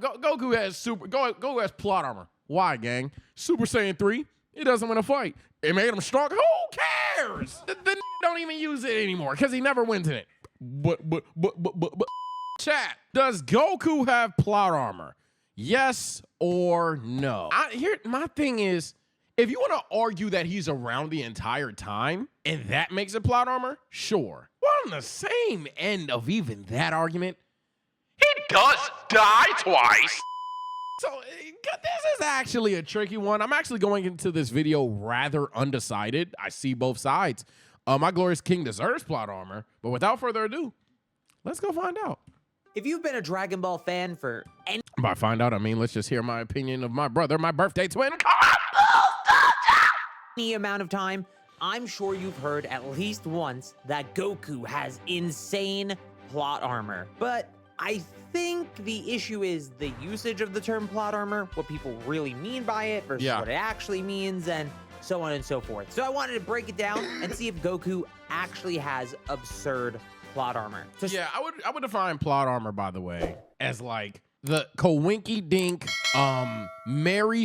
Goku has plot armor. Why, gang? Super Saiyan 3, he doesn't win a fight. It made him strong. Who cares? The don't even use it anymore because he never wins in it. But chat, does Goku have plot armor? Yes or no? My thing is, if you want to argue that he's around the entire time and that makes it plot armor, sure. Well, on the same end of even that argument, he does die twice. So this is actually a tricky one. I'm actually going into this video rather undecided. I see both sides. My glorious king deserves plot armor, but without further ado, let's go find out. If you've been a Dragon Ball fan for by find out, I mean, let's just hear my opinion of my brother, my birthday twin. Any amount of time, I'm sure you've heard at least once that Goku has insane plot armor. But I think the issue is the usage of the term plot armor, what people really mean by it versus what it actually means, and so on and so forth. So I wanted to break it down and see if Goku actually has absurd plot armor. Yeah, I would define plot armor, by the way, as like the Coinky Dink, Gary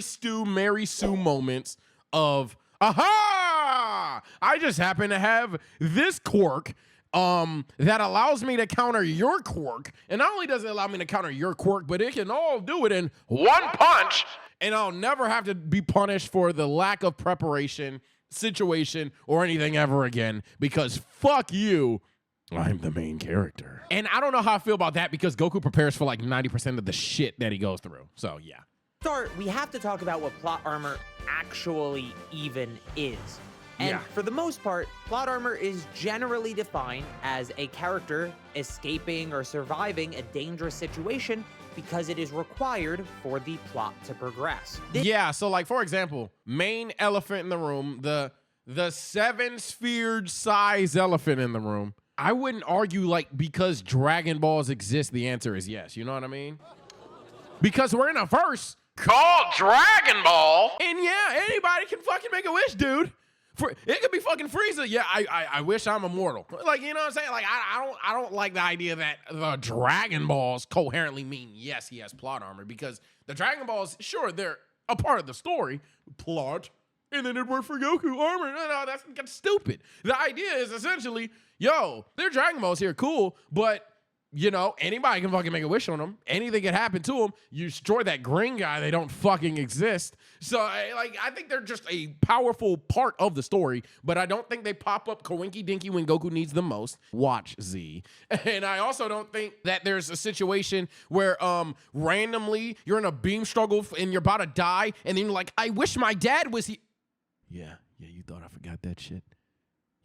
Stu, Mary Sue moments of, aha! I just happen to have this quirk that allows me to counter your quirk. And not only does it allow me to counter your quirk, but it can all do it in one punch. And I'll never have to be punished for the lack of preparation, situation, or anything ever again, because fuck you, I'm the main character. And I don't know how I feel about that because Goku prepares for like 90% of the shit that he goes through. So yeah. Start, we have to talk about what plot armor actually even is. And for the most part, plot armor is generally defined as a character escaping or surviving a dangerous situation because it is required for the plot to progress. Yeah, so like, for example, main elephant in the room, the 7-sphered size elephant in the room. I wouldn't argue like because Dragon Balls exist, the answer is yes. You know what I mean? Because we're in a verse called Dragon Ball. And yeah, anybody can fucking make a wish, dude. It could be fucking Frieza. Yeah, I wish I'm immortal. Like, you know what I'm saying? Like, I don't like the idea that the Dragon Balls coherently mean yes, he has plot armor, because the Dragon Balls, sure, they're a part of the story, plot, and then it worked for Goku armor. No, that's stupid. The idea is essentially, yo, they're Dragon Balls here, cool, but you know, anybody can fucking make a wish on them. Anything can happen to them. You destroy that green guy, they don't fucking exist. So, I think they're just a powerful part of the story, but I don't think they pop up coinky dinky when Goku needs them most. Watch Z. And I also don't think that there's a situation where randomly you're in a beam struggle and you're about to die, and then you're like, I wish my dad was here. Yeah, you thought I forgot that shit?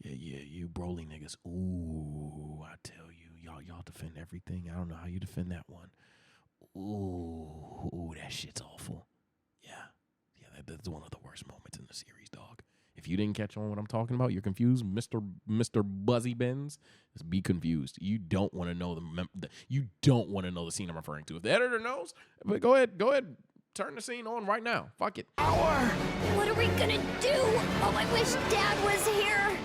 Yeah, you Broly niggas. Ooh, I tell you. Y'all defend everything. I don't know how you defend that one. Ooh, that shit's awful. Yeah, that's one of the worst moments in the series, dog. If you didn't catch on what I'm talking about, you're confused, Mr. Buzzy Benz. Just be confused. You don't want to know the scene I'm referring to. If the editor knows, but go ahead, turn the scene on right now. Fuck it. What are we gonna do? Oh, I wish Dad was here.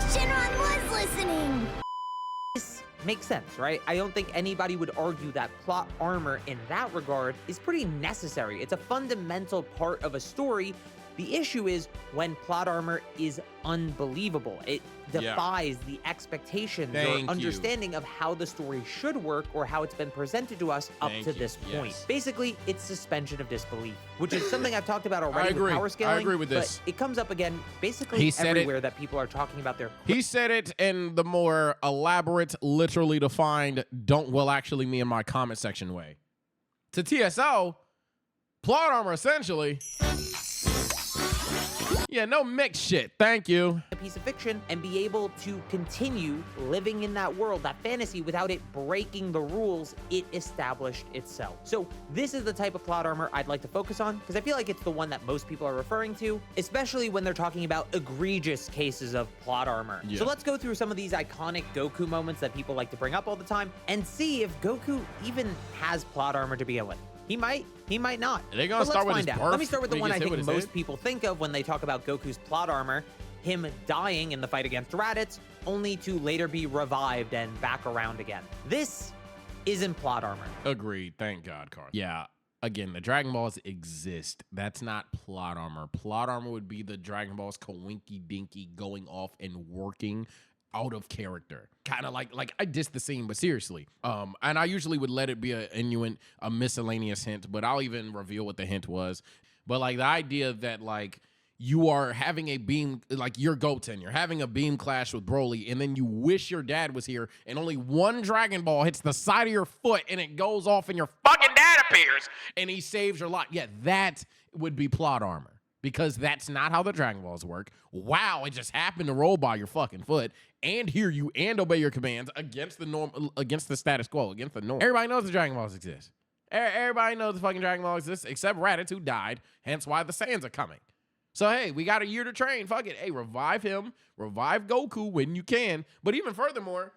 Shenron was listening. This makes sense, right? I don't think anybody would argue that plot armor in that regard is pretty necessary. It's a fundamental part of a story. The issue is when plot armor is unbelievable. It defies the expectations or understanding of how the story should work or how it's been presented to us up to this point. Basically, it's suspension of disbelief, which is something I've talked about already with power scaling. I agree with this. But it comes up again basically everywhere that people are talking about their... He said it in the more elaborate, literally defined, don't will actually me in my comment section way. To TSO, plot armor essentially... Yeah, no mixed shit. Thank you. A piece of fiction and be able to continue living in that world, that fantasy, without it breaking the rules it established itself. So this is the type of plot armor I'd like to focus on because I feel like it's the one that most people are referring to, especially when they're talking about egregious cases of plot armor. So let's go through some of these iconic Goku moments that people like to bring up all the time and see if Goku even has plot armor to begin with. He might not. They're gonna start with his birth. Let me start with the one I think most people think of when they talk about Goku's plot armor, him dying in the fight against Raditz, only to later be revived and back around again. This isn't plot armor. Agreed. Thank God, Carl. Yeah. Again, the Dragon Balls exist. That's not plot armor. Plot armor would be the Dragon Balls coinky dinky going off and working out of character. Kind of like I dissed the scene, but seriously. And I usually would let it be a miscellaneous hint, but I'll even reveal what the hint was. But like the idea that like you are having a beam, like you're Goten, you're having a beam clash with Broly, and then you wish your dad was here, and only one Dragon Ball hits the side of your foot, and it goes off, and your fucking dad appears, and he saves your life. Yeah, that would be plot armor, because that's not how the Dragon Balls work. Wow, it just happened to roll by your fucking foot, and hear you, and obey your commands against the norm, against the status quo, against the norm. Everybody knows the Dragon Balls exist. Everybody knows the fucking Dragon Ball exists, except Raditz, who died, hence why the Saiyans are coming. So, hey, we got a year to train. Fuck it. Hey, revive him. Revive Goku when you can. But even furthermore,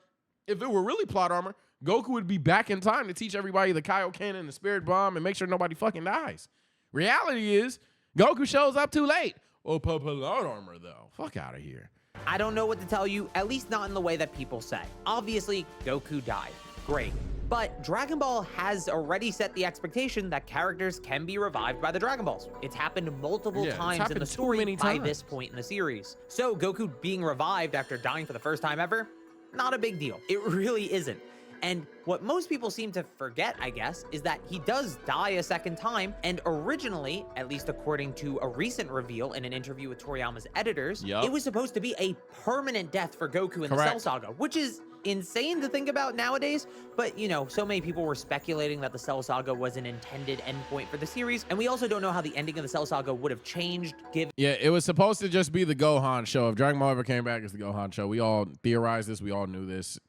if it were really plot armor, Goku would be back in time to teach everybody the Kaioken and the Spirit Bomb and make sure nobody fucking dies. Reality is, Goku shows up too late. Oh, plot armor, though. Fuck out of here. I don't know what to tell you, at least not in the way that people say. Obviously, Goku died. Great. But Dragon Ball has already set the expectation that characters can be revived by the Dragon Balls. It's happened multiple times in the story by this point in the series. So Goku being revived after dying for the first time ever, not a big deal. It really isn't. And what most people seem to forget, I guess, is that he does die a second time, and originally, at least according to a recent reveal in an interview with Toriyama's editors, it was supposed to be a permanent death for Goku in the Cell Saga, which is insane to think about nowadays, but you know, so many people were speculating that the Cell Saga was an intended endpoint for the series, and we also don't know how the ending of the Cell Saga would have changed given— Yeah, it was supposed to just be the Gohan show. If Dragon Ball ever came back, it's the Gohan show. We all theorized this, we all knew this.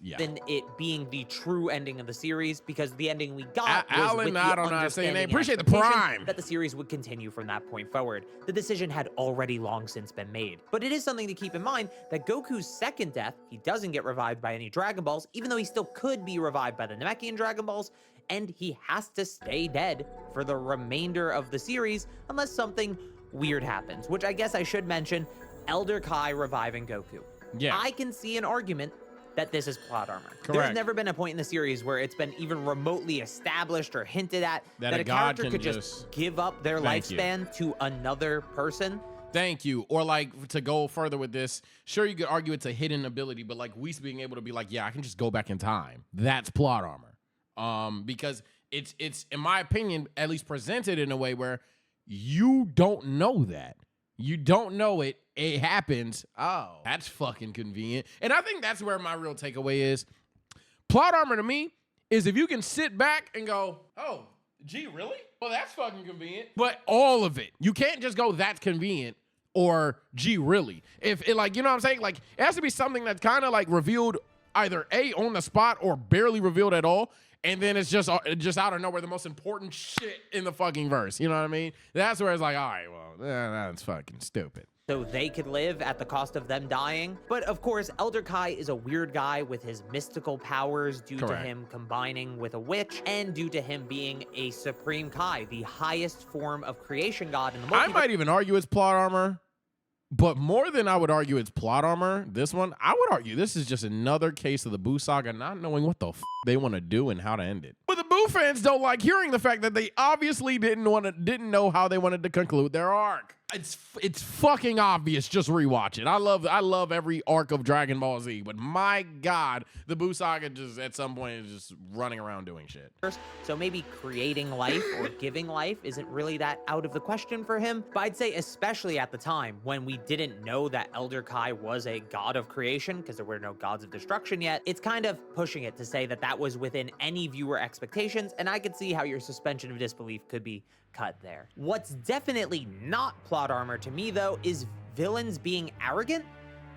Yeah. Than it being the true ending of the series, because the ending we got was Alan, with the I don't know how to say your understanding name. and Appreciate the expectation prime. that the series would continue from that point forward. The decision had already long since been made. But it is something to keep in mind that Goku's second death, he doesn't get revived by any Dragon Balls, even though he still could be revived by the Namekian Dragon Balls, and he has to stay dead for the remainder of the series unless something weird happens, which I guess I should mention, Elder Kai reviving Goku. Yeah. I can see an argument that this is plot armor. Correct. There's never been a point in the series where it's been even remotely established or hinted at that a god character can could just give up their lifespan to another person. Thank you. Or like, to go further with this, sure, you could argue it's a hidden ability, but like Whis being able to be like, yeah, I can just go back in time. That's plot armor. Because it's in my opinion, at least presented in a way where you don't know that. You don't know it. It happens. Oh, that's fucking convenient. And I think that's where my real takeaway is. Plot armor to me is if you can sit back and go, oh, gee, really? Well, that's fucking convenient. But all of it. You can't just go, that's convenient, or gee, really. If it, like, you know what I'm saying? Like, it has to be something that's kind of like revealed either A, on the spot, or barely revealed at all. And then it's just out of nowhere the most important shit in the fucking verse. You know what I mean? That's where it's like, all right, well, that's fucking stupid. So they could live at the cost of them dying. But of course, Elder Kai is a weird guy with his mystical powers due to him combining with a witch, and due to him being a Supreme Kai, the highest form of creation god in the multiverse. I might even argue it's plot armor, but more than I would argue it's plot armor, this one, I would argue this is just another case of the Buu saga not knowing what the they want to do and how to end it. But the Buu fans don't like hearing the fact that they obviously didn't know how they wanted to conclude their arc. It's fucking obvious. Just rewatch it. I love every arc of Dragon Ball Z, but my God, the Buu saga just at some point is just running around doing shit. So maybe creating life or giving life isn't really that out of the question for him. But I'd say especially at the time when we didn't know that Elder Kai was a god of creation, because there were no gods of destruction yet, it's kind of pushing it to say that that was within any viewer expectations, and I could see how your suspension of disbelief could be cut there. What's definitely not plot armor to me, though, is villains being arrogant.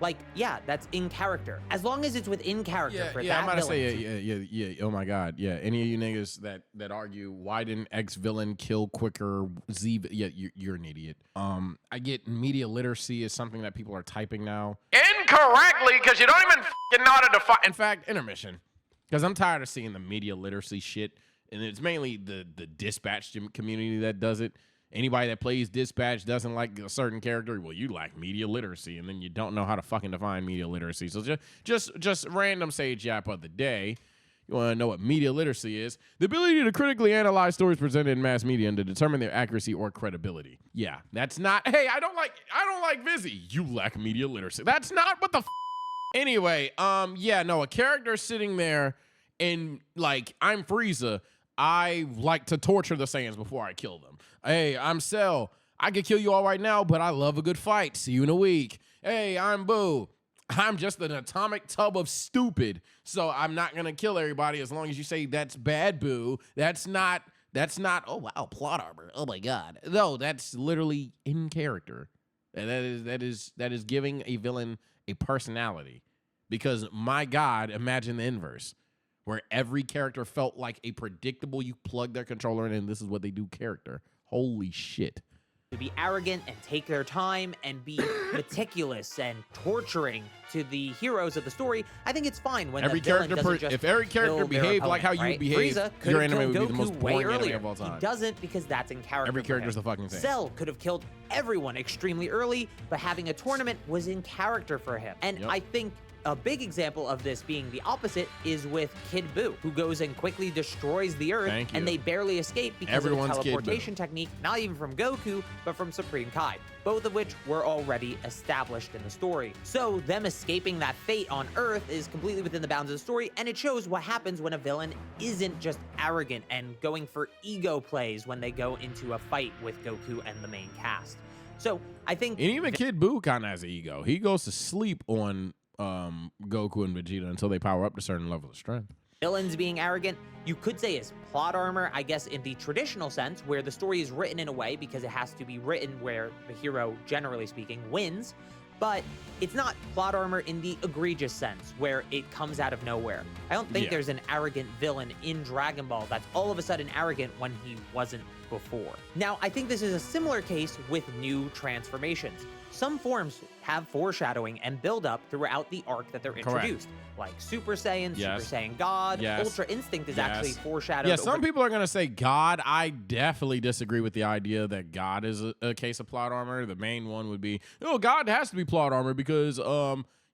Like, yeah, that's in character. As long as it's within character for that I'm about to villain. say, yeah. Oh my God, yeah. Any of you niggas that argue why didn't X villain kill quicker? Z, yeah, you're an idiot. I get media literacy is something that people are typing now incorrectly because you don't even know how to define. In fact, intermission, because I'm tired of seeing the media literacy shit. And it's mainly the dispatch community that does it. Anybody that plays Dispatch doesn't like a certain character. Well, you lack media literacy, and then you don't know how to fucking define media literacy. So just random Sage Yap of the day. You want to know what media literacy is? The ability to critically analyze stories presented in mass media and to determine their accuracy or credibility. Yeah, that's not. Hey, I don't like Vizzy. You lack media literacy. That's not what the. Anyway, yeah, no, a character sitting there and like I'm Frieza. I like to torture the Saiyans before I kill them. Hey, I'm Cell. I could kill you all right now, but I love a good fight. See you in a week. Hey, I'm Boo. I'm just an atomic tub of stupid, so I'm not gonna kill everybody as long as you say that's bad, Boo. That's not, oh wow, plot armor. Oh my god. No, that's literally in character. And that is giving a villain a personality. Because my God, imagine the inverse. Where every character felt like a predictable, you plug their controller in and this is what they do character. Holy shit. To be arrogant and take their time and be meticulous and torturing to the heroes of the story, I think it's fine when every the villain character doesn't just if every character behaved like how you behave, your anime would be the most boring anime of all time. He doesn't because that's in character. Every character's the fucking same. Cell could have killed everyone extremely early, but having a tournament was in character for him. And I think a big example of this being the opposite is with Kid Buu, who goes and quickly destroys the Earth, and they barely escape because of a teleportation technique, not even from Goku, but from Supreme Kai, both of which were already established in the story. So them escaping that fate on Earth is completely within the bounds of the story, and it shows what happens when a villain isn't just arrogant and going for ego plays when they go into a fight with Goku and the main cast. So I think... And even Kid Buu kind of has an ego. He goes to sleep on Goku and Vegeta until they power up to a certain level of strength. Villains being arrogant, you could say is plot armor, I guess in the traditional sense, where the story is written in a way because it has to be written where the hero, generally speaking, wins. But it's not plot armor in the egregious sense, where it comes out of nowhere. I don't think there's an arrogant villain in Dragon Ball that's all of a sudden arrogant when he wasn't before. Now, I think this is a similar case with new transformations. Some forms have foreshadowing and build up throughout the arc that they're introduced, like Super Saiyan, Super Saiyan God, Ultra Instinct is actually foreshadowed. Yeah, some people are going to say God. I definitely disagree with the idea that God is a case of plot armor. The main one would be, oh, God has to be plot armor because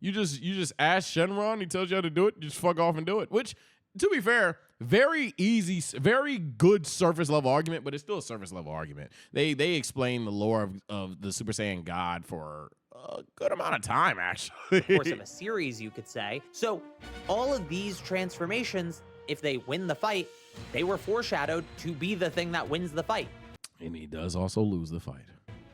you just ask Shenron, he tells you how to do it, you just fuck off and do it, which, to be fair, very easy, very good surface level argument, but it's still a surface level argument. They explain the lore of the Super Saiyan God for a good amount of time, actually. Of course, of a series, you could say. So all of these transformations, if they win the fight, they were foreshadowed to be the thing that wins the fight. And he does also lose the fight.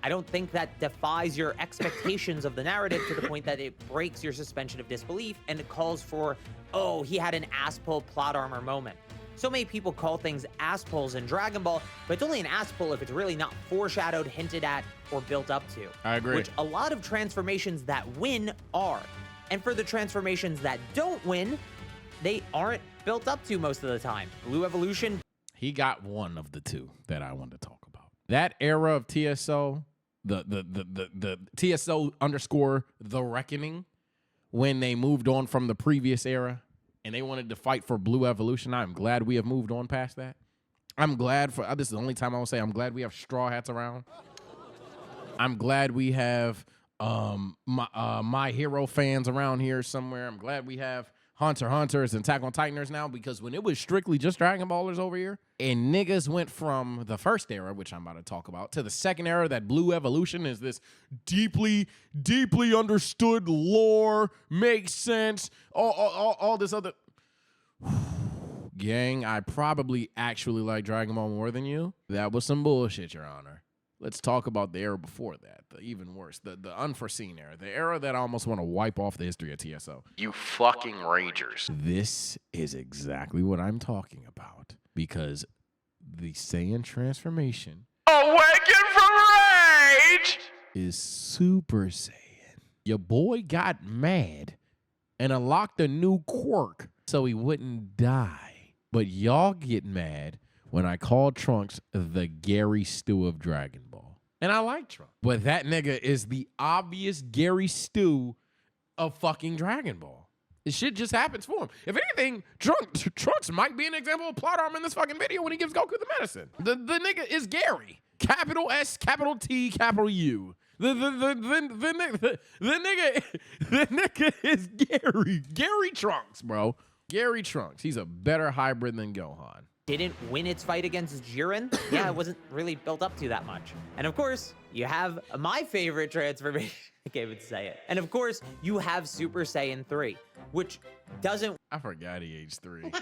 I don't think that defies your expectations of the narrative to the point that it breaks your suspension of disbelief and it calls for, oh, he had an ass pull plot armor moment. So many people call things ass pulls in Dragon Ball, but it's only an ass pull if it's really not foreshadowed, hinted at, or built up to. I agree. Which a lot of transformations that win are. And for the transformations that don't win, they aren't built up to most of the time. Blue Evolution. He got one of the two that I wanted to talk about. That era of TSO, the TSO _ The Reckoning, when they moved on from the previous era and they wanted to fight for Blue Evolution. I'm glad we have moved on past that. I'm glad for, this is the only time I will say I'm glad we have Straw Hats around. I'm glad we have My Hero fans around here somewhere. I'm glad we have Hunter Hunters and Attack on Titaners now, because when it was strictly just Dragon Ballers over here and niggas went from the first era, which I'm about to talk about, to the second era, that Blue Evolution is this deeply, deeply understood lore, makes sense, all this other. Gang, I probably actually like Dragon Ball more than you. That was some bullshit, Your Honor. Let's talk about the era before that, the even worse, the unforeseen era, the era that I almost want to wipe off the history of TSO. You fucking ragers. This is exactly what I'm talking about, because the Saiyan transformation Awaken from rage! is Super Saiyan. Your boy got mad and unlocked a new quirk so he wouldn't die. But y'all get mad when I call Trunks the Gary Stu of Dragon Ball. And I like Trunks. But that nigga is the obvious Gary Stu of fucking Dragon Ball. This shit just happens for him. If anything, Trunks might be an example of plot armor in this fucking video when he gives Goku the medicine. The nigga is Gary. capital S, capital T, capital U. The nigga is Gary Trunks, bro. Gary Trunks. He's a better hybrid than Gohan. Didn't win its fight against Jiren. Yeah, it wasn't really built up to that much. And of course, you have my favorite transformation. I can't even say it. And of course, you have Super Saiyan 3, which doesn't... I forgot he aged 3.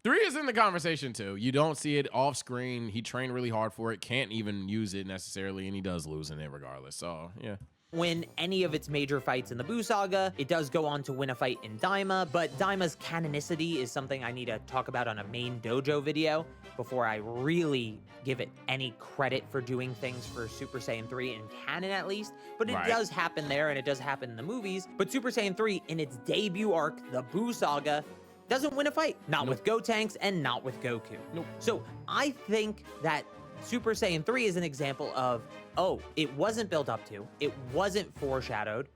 3 is in the conversation too. You don't see it off screen. He trained really hard for it. Can't even use it necessarily, and he does lose in it regardless. So yeah. Win any of its major fights in the Buu Saga. It does go on to win a fight in Daima, but Daima's canonicity is something I need to talk about on a main dojo video before I really give it any credit for doing things for Super Saiyan 3 in canon at least. But it does happen there, and it does happen in the movies. But Super Saiyan 3 in its debut arc, the Buu Saga, doesn't win a fight. Not with Gotenks and not with Goku. So I think that Super Saiyan 3 is an example of, oh, it wasn't built up to, it wasn't foreshadowed,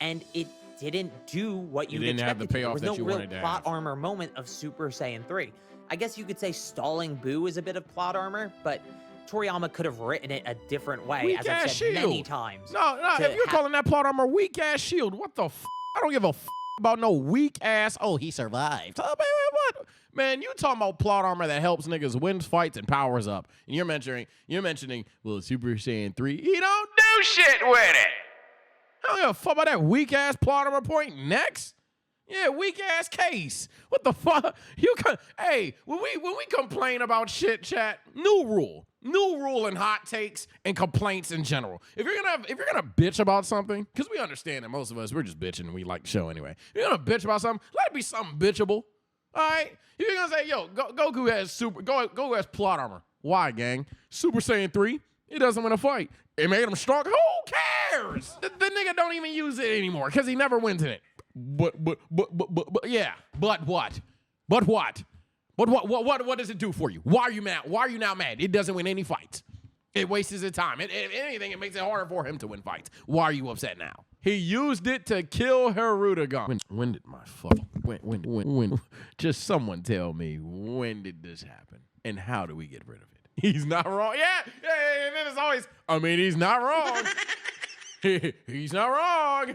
and it didn't do what you didn't have the payoff that you wanted to have. There was no real plot armor moment of Super Saiyan 3. I guess you could say stalling Buu is a bit of plot armor, but Toriyama could have written it a different way, as I've said many times. No, if you're calling that plot armor weak-ass shield, what the f***? I don't give a f*** about no weak-ass, oh, he survived. What? Man, you talking about plot armor that helps niggas win fights and powers up. And you're mentioning, well, Super Saiyan 3, he don't Do shit with it. I don't give a fuck about that weak-ass plot armor point next. Yeah, weak-ass case. What the fuck? Hey, when we complain about shit, chat, new rule and hot takes and complaints in general. If you're gonna bitch about something, because we understand that most of us, we're just bitching and we like the show anyway. If you're gonna bitch about something, let it be something bitchable. All right? If you're gonna say, yo, Goku has plot armor. Why, gang? Super Saiyan 3, he doesn't win a fight. It made him strong. Who cares? The nigga don't even use it anymore because he never wins in it. But yeah. But what? What does it do for you? Why are you mad? Why are you now mad? It doesn't win any fights. It wastes his time. If anything, it makes it harder for him to win fights. Why are you upset now? He used it to kill Hirudegarn. When did my fucking when? Just someone tell me, when did this happen? And how do we get rid of it? He's not wrong. Yeah. And then it's always, I mean, he's not wrong. He's not wrong.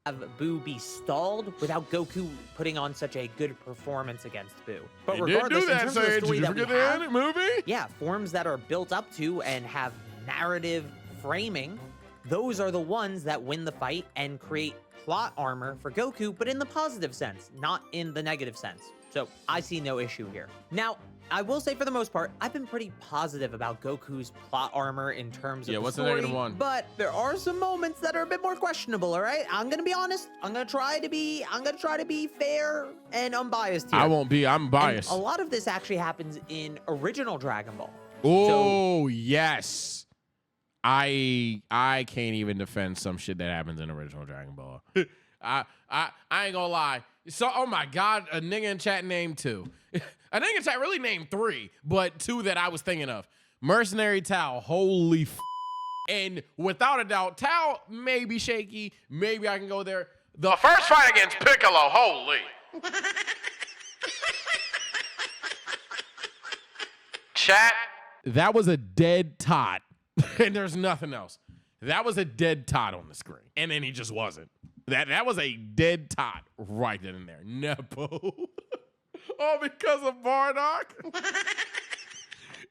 Have Buu be stalled without Goku putting on such a good performance against Buu. But regardless, in terms of the story that we have, movie? Yeah, forms that are built up to and have narrative framing, those are the ones that win the fight and create plot armor for Goku, but in the positive sense, not in the negative sense. So I see no issue here. Now, I will say for the most part, I've been pretty positive about Goku's plot armor in terms of the what's story, the negative one? But there are some moments that are a bit more questionable, all right? I'm gonna be honest. I'm gonna try to be fair and unbiased here. I won't be. I'm biased. And a lot of this actually happens in original Dragon Ball. Oh, yes. I can't even defend some shit that happens in original Dragon Ball. I ain't gonna lie. So, oh my God, a nigga in chat named 2. A nigga in chat really named 3, but 2 that I was thinking of. Mercenary Tao, holy f. And without a doubt, Tao may be shaky. Maybe I can go there. The first fight against Piccolo, holy. Chat. That was a dead tot. And there's nothing else. That was a dead tot on the screen. And then he just wasn't. That was a dead tot right then and there. Nepo. All because of Bardock.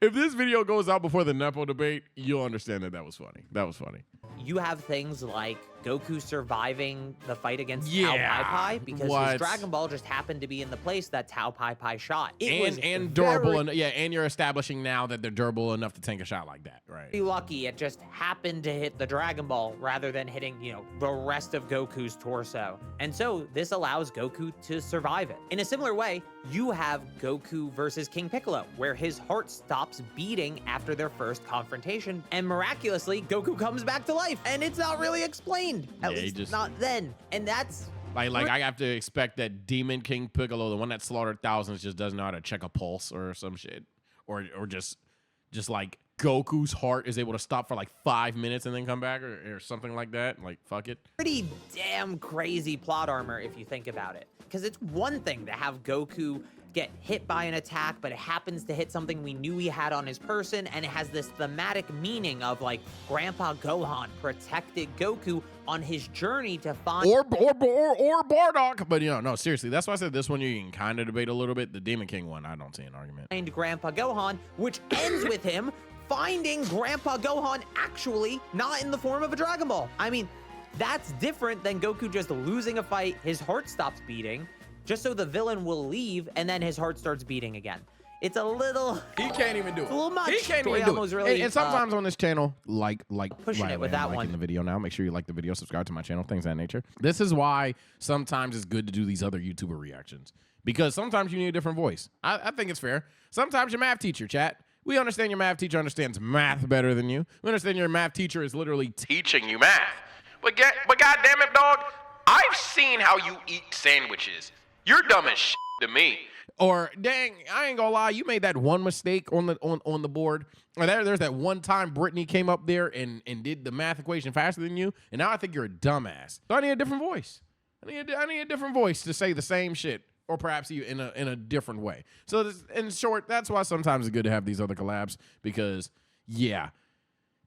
If this video goes out before the Nepo debate, you'll understand that was funny. That was funny. You have things like Goku surviving the fight against Tao Pai Pai because his Dragon Ball just happened to be in the place that Tao Pai Pai shot. And durable, and you're establishing now that they're durable enough to tank a shot like that, right? Be lucky it just happened to hit the Dragon Ball rather than hitting, the rest of Goku's torso. And so this allows Goku to survive it. In a similar way, you have Goku versus King Piccolo, where his heart stops beating after their first confrontation, and miraculously, Goku comes back to life, and it's not really explained. At least not then. And that's... Like I have to expect that Demon King Piccolo, the one that slaughtered thousands, just doesn't know how to check a pulse or some shit. Or just like Goku's heart is able to stop for like 5 minutes and then come back or something like that. Like, fuck it. Pretty damn crazy plot armor if you think about it. Because it's one thing to have Goku get hit by an attack, but it happens to hit something we knew he had on his person, and it has this thematic meaning of like Grandpa Gohan protected Goku on his journey to find or Bardock. But no, seriously, that's why I said this one you can kind of debate a little bit. The Demon King one, I don't see an argument. Grandpa Gohan, which ends with him finding Grandpa Gohan actually not in the form of a Dragon Ball. I mean, that's different than Goku just losing a fight, his heart stops beating, just so the villain will leave, and then his heart starts beating again. It's a little... He can't even do it. It's a little much. He can't even do it. Really, and sometimes on this channel, pushing it with that one. Liking the video now. Make sure you like the video, subscribe to my channel, things of that nature. This is why sometimes it's good to do these other YouTuber reactions. Because sometimes you need a different voice. I think it's fair. Sometimes your math teacher, chat. We understand your math teacher understands math better than you. We understand your math teacher is literally Teaching you math. But goddamn it, dog, I've seen how you eat sandwiches. You're dumb as shit to me. Or dang, I ain't gonna lie, you made that one mistake on the board. Or there's that one time Brittany came up there and did the math equation faster than you, and now I think you're a dumbass. So I need a different voice. I need a different voice to say the same shit, or perhaps in a different way. So in short, that's why sometimes it's good to have these other collabs, because yeah.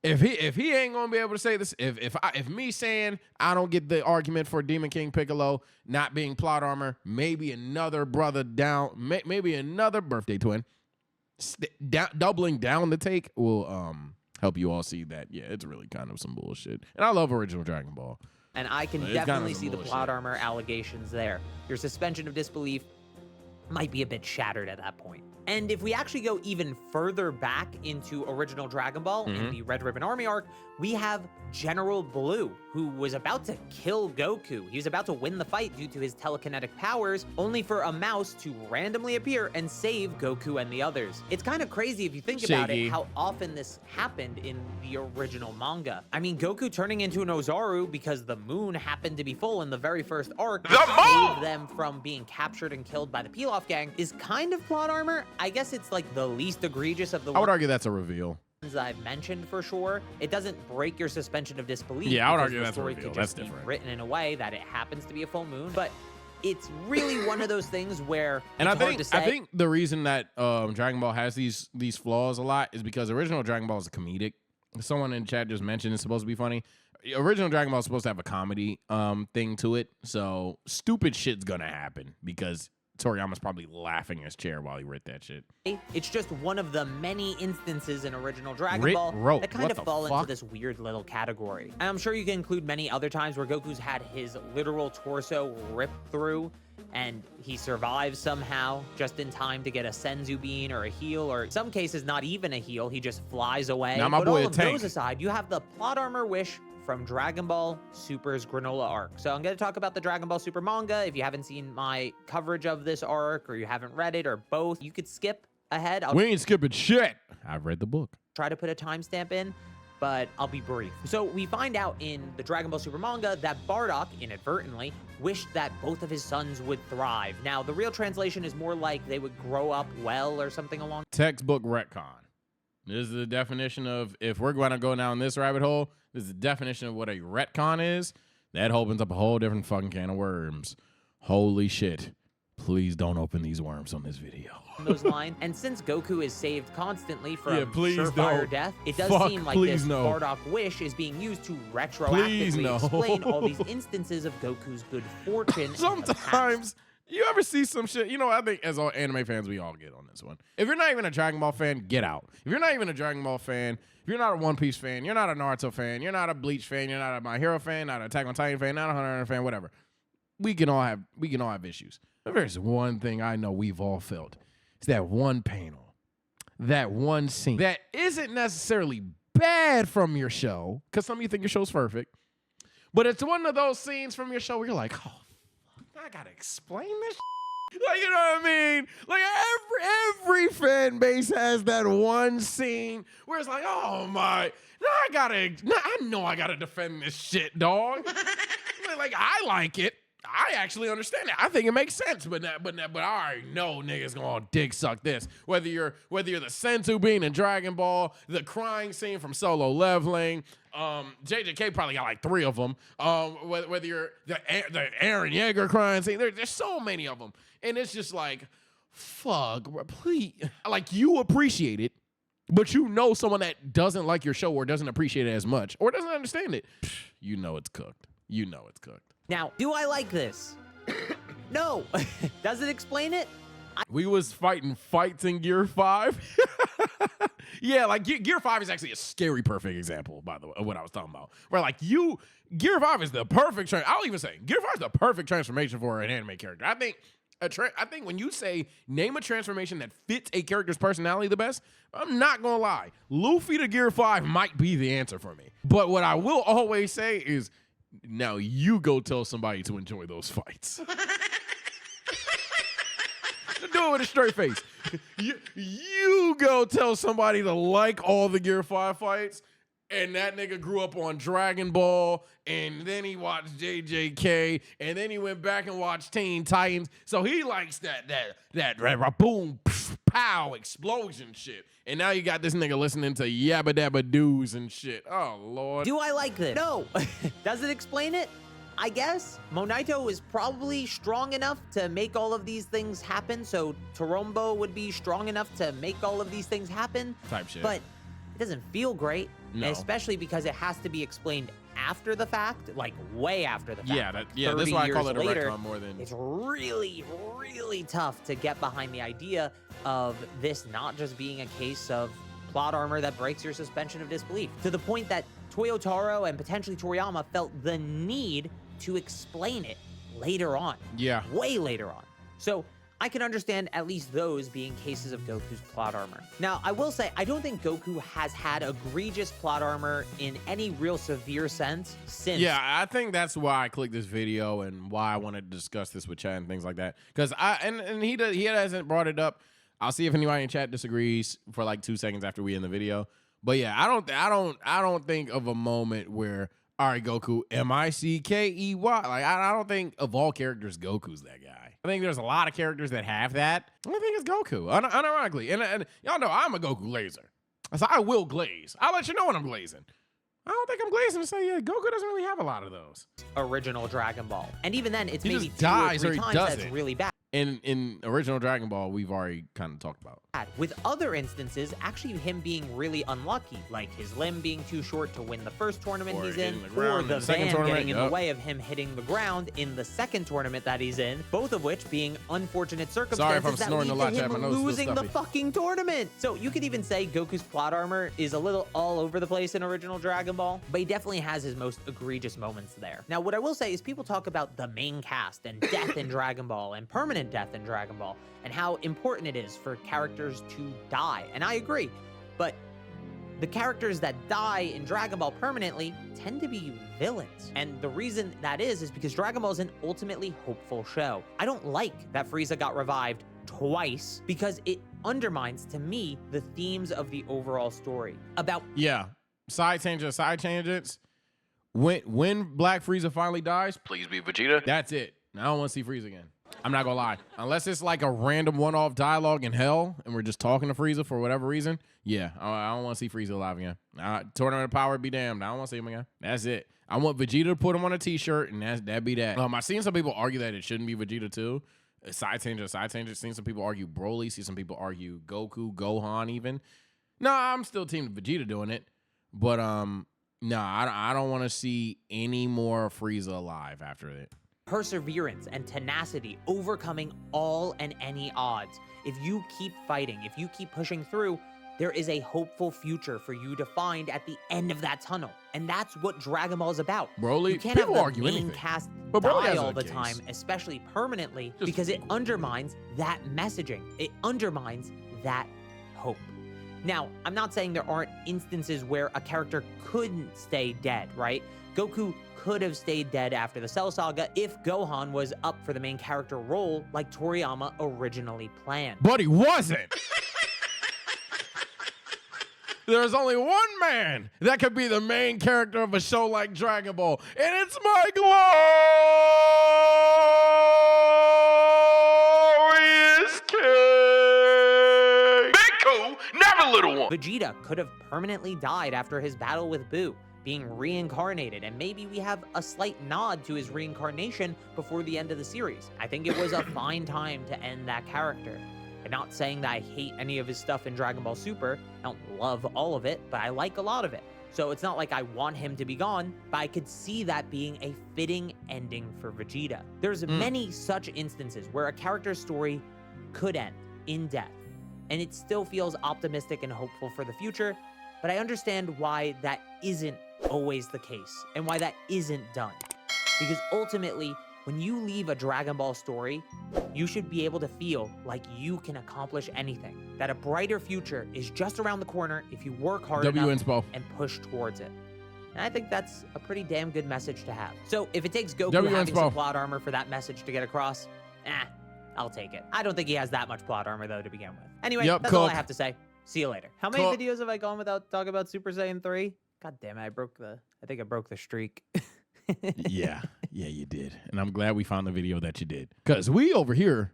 If he ain't gonna be able to say this, if me saying I don't get the argument for Demon King Piccolo not being plot armor, maybe another brother down, maybe another birthday twin, doubling down the take will help you all see that it's really kind of some bullshit. And I love original Dragon Ball, and I can definitely see the plot armor allegations there. Your suspension of disbelief might be a bit shattered at that point. And if we actually go even further back into original Dragon Ball in the Red Ribbon Army arc, we have General Blue, who was about to kill Goku. He was about to win the fight due to his telekinetic powers, only for a mouse to randomly appear and save Goku and the others. It's kind of crazy if you think about it, how often this happened in the original manga. I mean, Goku turning into an Ozaru because the moon happened to be full in the very first arc, saved them from being captured and killed by the Pilaf gang, is kind of plot armor. I guess it's like the least egregious of the I would argue that's a reveal. I've mentioned for sure. It doesn't break your suspension of disbelief. Yeah, I would argue the that's a story reveal. could just That's be different. written in a way that it happens to be a full moon, but it's really one of those things where and it's hard to say. I think the reason that Dragon Ball has these flaws a lot is because original Dragon Ball is a comedic. Someone in chat just mentioned it's supposed to be funny. Original Dragon Ball is supposed to have a comedy thing to it, so stupid shit's gonna happen because Toriyama's probably laughing in his chair while he wrote that shit. It's just one of the many instances in original Dragon Ball that kind of fall into this weird little category. And I'm sure you can include many other times where Goku's had his literal torso ripped through and he survives somehow just in time to get a Senzu bean or a heal, or in some cases not even a heal, he just flies away. Now my but boy all of Tank. those aside, you have the plot armor wish from Dragon Ball Super's Granola arc. So I'm going to talk about the Dragon Ball Super manga. If you haven't seen my coverage of this arc, or you haven't read it, or both, you could skip ahead. We ain't skipping shit. I've read the book. Try to put a timestamp in, but I'll be brief. So we find out in the Dragon Ball Super manga that Bardock, inadvertently, wished that both of his sons would thrive. Now, the real translation is more like they would grow up well or something along. Textbook retcon. This is the definition of, if we're going to go down this rabbit hole, this is the definition of what a retcon is. That opens up a whole different fucking can of worms. Holy shit. Please don't open these worms on this video. Those lines. And since Goku is saved constantly from please surefire don't. death, it does Fuck, seem like please this no. Bardock wish is being used to Please retroactively no. explain all these instances of Goku's good fortune. in the past. Sometimes you ever see some shit, I think as all anime fans, we all get on this one. If you're not even a Dragon Ball fan, get out. If you're not even a Dragon Ball fan, if you're not a One Piece fan, you're not a Naruto fan, you're not a Bleach fan, you're not a My Hero fan, not an Attack on Titan fan, not a Hunter x Hunter fan, whatever. We can all have issues. But there's one thing I know we've all felt. It's that one panel, that one scene that isn't necessarily bad from your show, because some of you think your show's perfect, but it's one of those scenes from your show where you're like, oh, fuck, I gotta explain this shit? Like, you know what I mean? Like, every fan base has that one scene where it's like, oh my, I know I gotta defend this shit, dog. Like, I like it. I actually understand that. I think it makes sense, but I already know niggas gonna dick suck this. Whether you're the Senzu bean in Dragon Ball, the crying scene from Solo Leveling, JJK probably got like 3 of them. Whether you're the Aaron Yeager crying scene, there's so many of them, and it's just like, fuck, bro, please. Like, you appreciate it, but you know someone that doesn't like your show or doesn't appreciate it as much or doesn't understand it. You know it's cooked. You know it's cooked. Now, do I like this? No. Does it explain it? We was fighting fights in Gear 5. Yeah, like Gear 5 is actually a scary perfect example, by the way, of what I was talking about. Where like Gear 5 is the perfect, I'll even say, Gear 5 is the perfect transformation for an anime character. I think when you say name a transformation that fits a character's personality the best, I'm not gonna lie, Luffy to Gear 5 might be the answer for me. But what I will always say is, now you go tell somebody to enjoy those fights. Do it with a straight face. You go tell somebody to like all the Gear 5 fights, and that nigga grew up on Dragon Ball, and then he watched JJK, and then he went back and watched Teen Titans. So he likes that boom, pow, explosion shit. And now you got this nigga listening to Yabba Dabba Doos and shit. Oh, Lord. Do I like this? No. Does it explain it? I guess. Monaito is probably strong enough to make all of these things happen, so Torombo would be strong enough to make all of these things happen. Type shit. But it doesn't feel great, No. especially because it has to be explained after the fact, like way after the fact. Yeah, that's 30 why I call years it a later, retcon more than... It's really, really tough to get behind the idea of this not just being a case of plot armor that breaks your suspension of disbelief, to the point that Toyotaro and potentially Toriyama felt the need to explain it later on. Yeah. Way later on. So I can understand at least those being cases of Goku's plot armor. Now, I will say, I don't think Goku has had egregious plot armor in any real severe sense since. Yeah, I think that's why I clicked this video and why I wanted to discuss this with chat and things like that. Because he hasn't brought it up. I'll see if anybody in chat disagrees for like 2 seconds after we end the video. But yeah, I don't think of a moment where, all right, Goku, Mickey. Like, I don't think of all characters, Goku's that guy. I think there's a lot of characters that have that. I think it's Goku, unironically. And y'all know I'm a Goku glazer. So I will glaze. I'll let you know when I'm glazing. I don't think I'm glazing to say, yeah, Goku doesn't really have a lot of those. Original Dragon Ball. And even then, it's He maybe just 2 or dies 3 or he times doesn't. that's really bad. In original Dragon Ball, we've already kind of talked about. With other instances, actually him being really unlucky, like his limb being too short to win the first tournament Or he's in, hitting the ground or in the the second van tournament, getting in the yup. way of him hitting the ground in the second tournament that he's in, both of which being unfortunate Sorry circumstances if I'm that snoring lead a lot, to chat. My him nose is still losing the stuffy. fucking tournament. So you could even say Goku's plot armor is a little all over the place in original Dragon Ball, but he definitely has his most egregious moments there. Now, what I will say is people talk about the main cast and death in Dragon Ball and permanent death in Dragon Ball and how important it is for characters to die. And I agree, but the characters that die in Dragon Ball permanently tend to be villains. And the reason that is because Dragon Ball is an ultimately hopeful show. I don't like that Frieza got revived twice because it undermines, to me, the themes of the overall story. About Yeah, side tangents. When Black Frieza finally dies, Please be Vegeta. that's it. I don't want to see Frieza again. I'm not gonna lie. Unless it's like a random one-off dialogue in hell and we're just talking to Frieza for whatever reason, yeah, I don't want to see Frieza alive again. Tournament of Power be damned. I don't want to see him again. That's it. I want Vegeta to put him on a t-shirt and that'd be that. I've seen some people argue that it shouldn't be Vegeta too. Side tangent. Seen some people argue Broly. See some people argue Goku, Gohan even. No, I'm still team Vegeta doing it. But no, I don't want to see any more Frieza alive after it. perseverance and tenacity, overcoming all and any odds. If you keep fighting, if you keep pushing through, there is a hopeful future for you to find at the end of that tunnel. And that's what Dragon Ball is about. Broly, you can't have people the argue main anything. cast But Broly die has all a the case. time, especially permanently, Just because it equal. undermines that messaging. It undermines that hope. Now, I'm not saying there aren't instances where a character couldn't stay dead, right? Goku could have stayed dead after the Cell Saga if Gohan was up for the main character role like Toriyama originally planned. But he wasn't. There's only one man that could be the main character of a show like Dragon Ball, and it's my glorious king. Big Coup, never little one. Vegeta could have permanently died after his battle with Buu, being reincarnated, and maybe we have a slight nod to his reincarnation before the end of the series. I think it was a fine time to end that character. I'm not saying that I hate any of his stuff in Dragon Ball Super. I don't love all of it, but I like a lot of it. So it's not like I want him to be gone, but I could see that being a fitting ending for Vegeta. There's many such instances where a character's story could end in death, and it still feels optimistic and hopeful for the future, but I understand why that isn't always the case and why that isn't done. Because ultimately, when you leave a Dragon Ball story, you should be able to feel like you can accomplish anything, that a brighter future is just around the corner if you work hard enough and push towards it. And I think that's a pretty damn good message to have. So if it takes Goku having some plot armor for that message to get across, I'll take it. I don't think he has that much plot armor, though, to begin with. Anyway, that's all I have to say. See you later. How many videos have I gone without talking about Super Saiyan 3? God damn it, I think I broke the streak. Yeah, you did. And I'm glad we found the video that you did. Because we over here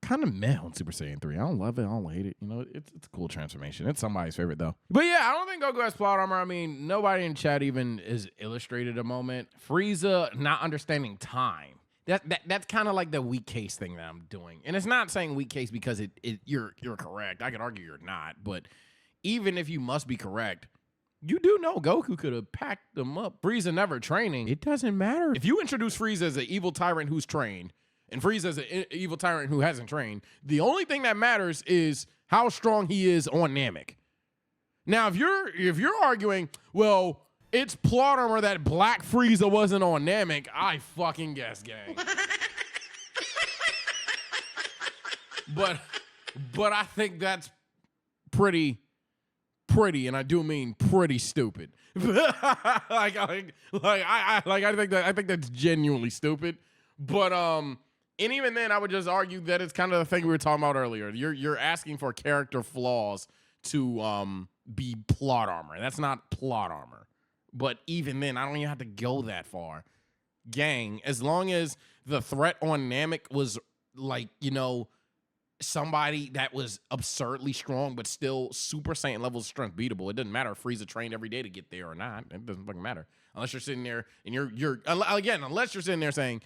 kind of meh on Super Saiyan 3. I don't love it. I don't hate it. You know, it's a cool transformation. It's somebody's favorite, though. But yeah, I don't think Goku has plot armor. I mean, nobody in chat even is illustrated a moment. Frieza not understanding time. That's kind of like the weak case thing that I'm doing. And it's not saying weak case because you're correct. I could argue you're not. But even if you must be correct, you do know Goku could have packed them up. Frieza never training. It doesn't matter. If you introduce Frieza as an evil tyrant who's trained and Frieza as an evil tyrant who hasn't trained, the only thing that matters is how strong he is on Namek. Now, if you're arguing, well, it's plot armor that Black Frieza wasn't on Namek, I fucking guess, gang. But I think that's pretty, and I do mean pretty stupid. I think that's genuinely stupid. But and even then, I would just argue that it's kind of the thing we were talking about earlier. You're asking for character flaws to be plot armor. That's not plot armor. But even then, I don't even have to go that far. Gang, as long as the threat on Namek was like, you know, somebody that was absurdly strong, but still Super Saiyan level strength beatable. It doesn't matter if Frieza trained every day to get there or not. It doesn't fucking matter. Unless you're sitting there and unless you're sitting there saying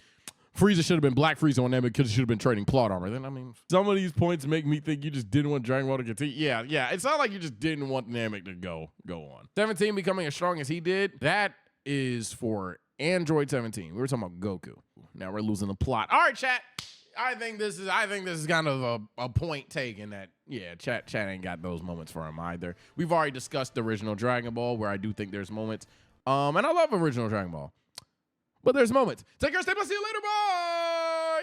Frieza should have been Black Frieza on Namek because he should have been trading plot armor. Then, I mean, some of these points make me think you just didn't want Dragon Ball to continue. Yeah. It's not like you just didn't want Namek to go on. 17 becoming as strong as he did, that is for Android 17. We were talking about Goku. Now we're losing the plot. All right, chat. I think this is kind of a point taken that, yeah, chat ain't got those moments for him either. We've already discussed the original Dragon Ball, where I do think there's moments. And I love original Dragon Ball. But there's moments. Take care, stay blessed, see you later, bye!